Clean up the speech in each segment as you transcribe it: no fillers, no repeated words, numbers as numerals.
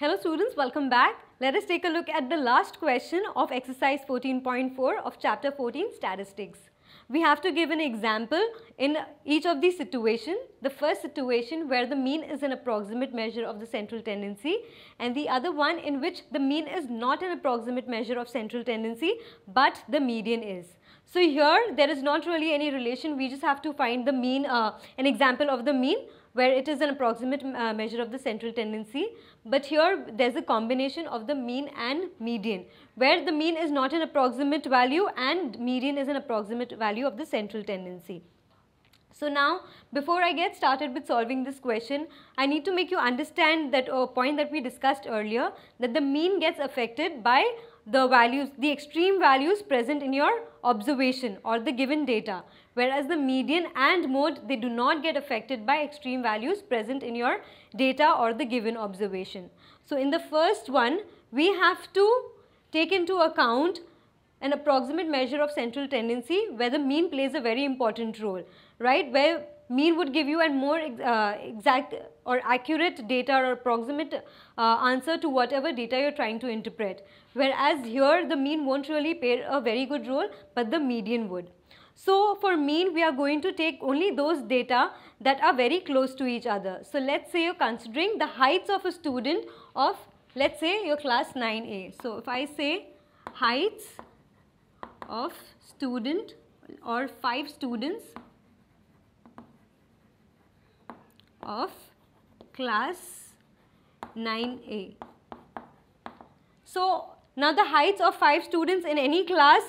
Hello students, welcome back. Let us take a look at the last question of exercise 14.4 of chapter 14 statistics. We have to give an example in each of these situations. The first situation where the mean is an approximate measure of the central tendency, and the other one in which the mean is not an approximate measure of central tendency but the median is. So here there is not really any relation, we just have to find the mean, an example of the mean where it is an approximate measure of the central tendency, but here there is a combination of the mean and median where the mean is not an approximate value and median is an approximate value of the central tendency. So now, before I get started with solving this question, I need to make you understand that point that we discussed earlier, that the mean gets affected by the values, the extreme values present in your observation or the given data, whereas the median and mode, they do not get affected by extreme values present in your data or the given observation. So in the first one, we have to take into account an approximate measure of central tendency where the mean plays a very important role, right? Where mean would give you a more exact or accurate data or approximate answer to whatever data you're trying to interpret. Whereas here the mean won't really play a very good role, but the median would. So for mean, we are going to take only those data that are very close to each other. So let's say you're considering the heights of a student of, let's say, your class 9A. So if I say heights of student or 5 students of class 9A. So now the heights of 5 students in any class,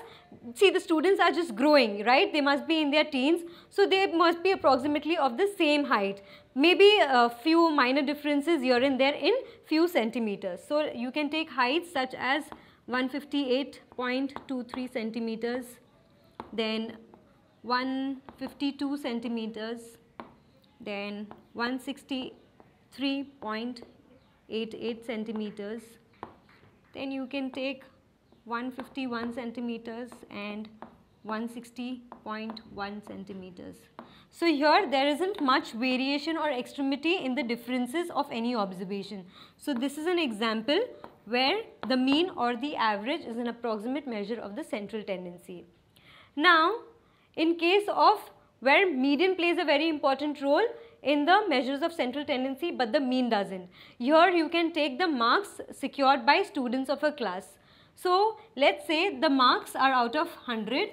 see, the students are just growing, right? They must be in their teens, so they must be approximately of the same height. Maybe a few minor differences here and there in few centimeters. So you can take heights such as 158.23 centimeters, then 152 centimeters, then 163.88 centimeters, then you can take 151 centimeters and 160.1 centimeters. So here there isn't much variation or extremity in the differences of any observation. So this is an example where the mean or the average is an approximate measure of the central tendency. Now, in case of where median plays a very important role in the measures of central tendency but the mean doesn't, here you can take the marks secured by students of a class. So let's say the marks are out of 100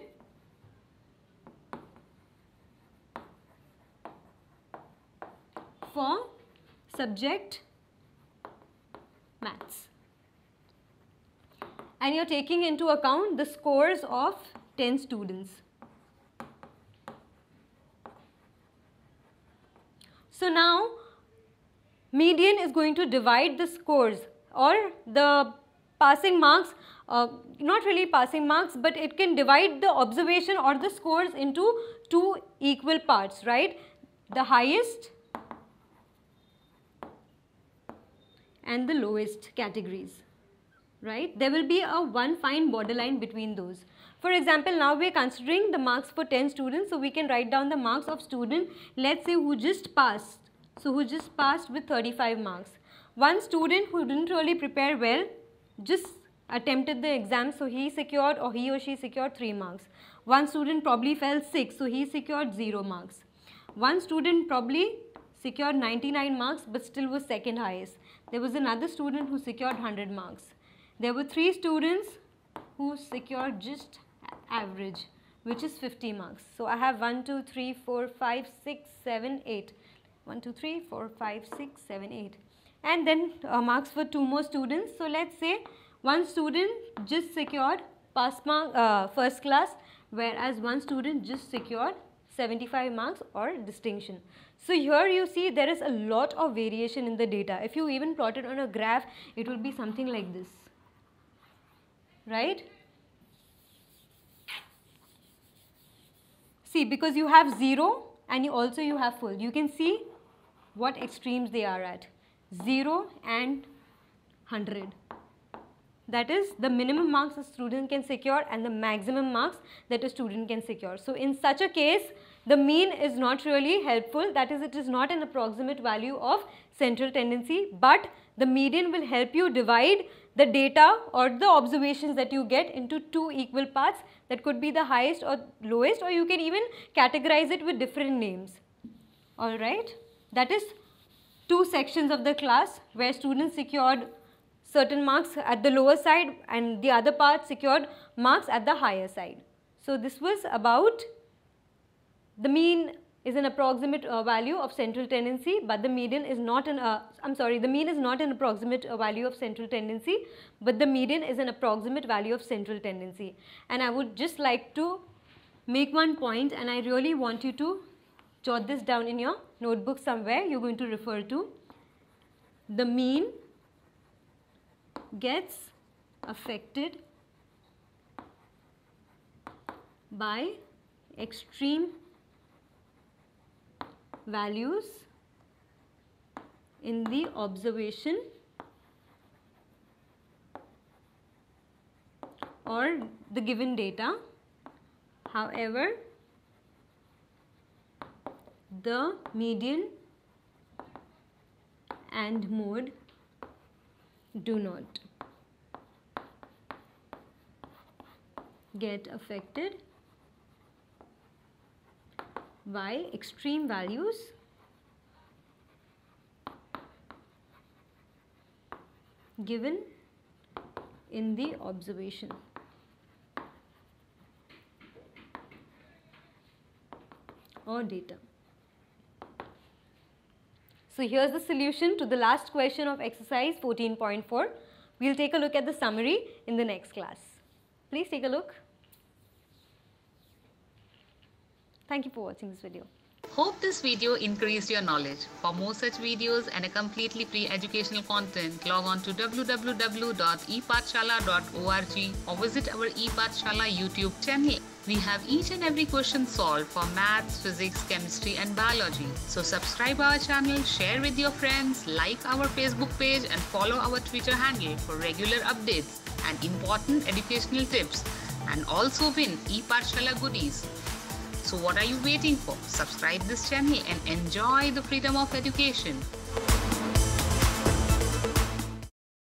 for subject maths, and you're taking into account the scores of 10 students. So now median is going to divide the scores or the passing marks, not really passing marks, but it can divide the observation or the scores into 2 equal parts, right? The highest and the lowest categories, right? There will be one fine borderline between those. For example, now we are considering the marks for 10 students, so we can write down the marks of student, let's say, who just passed. So who just passed with 35 marks. One student who didn't really prepare well, just attempted the exam, so he secured, or he or she secured 3 marks. One student probably fell sick, so he secured 0 marks. One student probably secured 99 marks but still was second highest. There was another student who secured 100 marks. There were 3 students who secured just average, which is 50 marks. So I have 1, 2, 3, 4, 5, 6, 7, 8. 1, 2, 3, 4, 5, 6, 7, 8. And then marks for 2 more students. So let's say one student just secured pass mark, first class, whereas one student just secured 75 marks or distinction. So here you see there is a lot of variation in the data. If you even plot it on a graph, it will be something like this, right? See, because you have 0 and you have full. You can see what extremes they are at, 0 and 100. That is the minimum marks a student can secure and the maximum marks that a student can secure. So in such a case, the mean is not really helpful. That is, it is not an approximate value of central tendency, but the median will help you divide the data or the observations that you get into two equal parts. That could be the highest or lowest, or you can even categorize it with different names. Alright, that is two sections of the class where students secured certain marks at the lower side and the other part secured marks at the higher side. So this was about the mean is an approximate value of central tendency, but the median is not an, the mean is not an approximate value of central tendency, but the median is an approximate value of central tendency. And I would just like to make one point, and I really want you to jot this down in your notebook somewhere. You're going to refer to the mean gets affected by extreme values in the observation or the given data. However, the median and mode do not get affected by extreme values given in the observation. Or data. So here's the solution to the last question of exercise 14.4. We'll take a look at the summary in the next class. Please take a look. Thank you for watching this video. Hope this video increased your knowledge. For more such videos and a completely free educational content, log on to www.epathshala.org or visit our ePathshala YouTube channel. We have each and every question solved for maths, physics, chemistry and biology. So subscribe our channel, share with your friends, like our Facebook page and follow our Twitter handle for regular updates and important educational tips, and also win ePathshala goodies. So what are you waiting for? Subscribe this channel and enjoy the freedom of education.